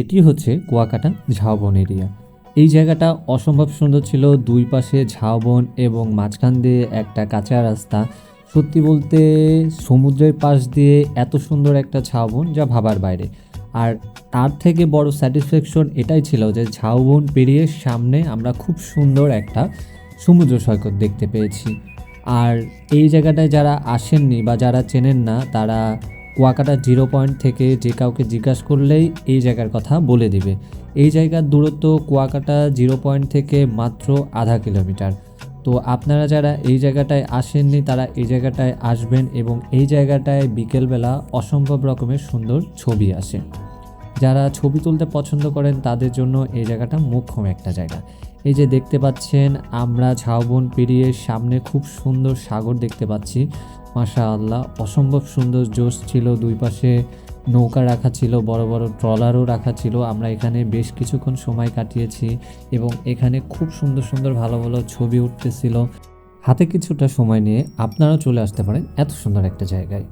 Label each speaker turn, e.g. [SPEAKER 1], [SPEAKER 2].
[SPEAKER 1] এটি হচ্ছে কুয়াকাটা ঝাউবন এরিয়া। এই জায়গাটা অসম্ভব সুন্দর ছিল। দুই পাশে ঝাউবন এবং মাঝখান দিয়ে একটা কাঁচা রাস্তা। সত্যি বলতে সমুদ্রের পাশ দিয়ে এত সুন্দর একটা ঝাউবন যা ভাবার বাইরে। আর তার থেকে বড় স্যাটিসফ্যাকশন এটাই ছিল যে ঝাউবন পেরিয়ে সামনে আমরা খুব সুন্দর একটা সমুদ্র সৈকত দেখতে পেয়েছি। আর এই জায়গাটায় যারা আসেননি বা যারা চেনেন না তারা কুয়াকাটা জিরো পয়েন্ট থেকে যে কাউকে জিজ্ঞাসা করলেই এই জায়গার কথা বলে দিবে। এই জায়গার দূরত্ব কুয়াকাটা জিরো পয়েন্ট থেকে মাত্র আধা কিলোমিটার। তো আপনারা যারা এই জায়গাটায় আসেননি তারা এই জায়গাটায় আসবেন এবং এই জায়গাটায় বিকেলবেলা অসম্ভব রকমের সুন্দর ছবি আসে। যারা ছবি তুলতে পছন্দ করেন তাদের জন্য এই জায়গাটা মোক্ষম একটা জায়গা। এই যে দেখতে পাচ্ছেন আমরা ঝাউবন পেরিয়ে সামনে খুব সুন্দর সাগর দেখতে পাচ্ছি। মাশাআল্লাহ অসম্ভব সুন্দর জোশ ছিল। দুই পাশে নৌকা রাখা ছিল, বড় বড় ট্রলারও রাখা ছিল। আমরা এখানে বেশ কিছুক্ষণ সময় কাটিয়েছি এবং এখানে খুব সুন্দর সুন্দর ভালো ভালো ছবি উঠতেছিল। হাতে কিছুটা সময় নিয়ে আপনারাও চলে আসতে পারেন এত সুন্দর একটা জায়গায়।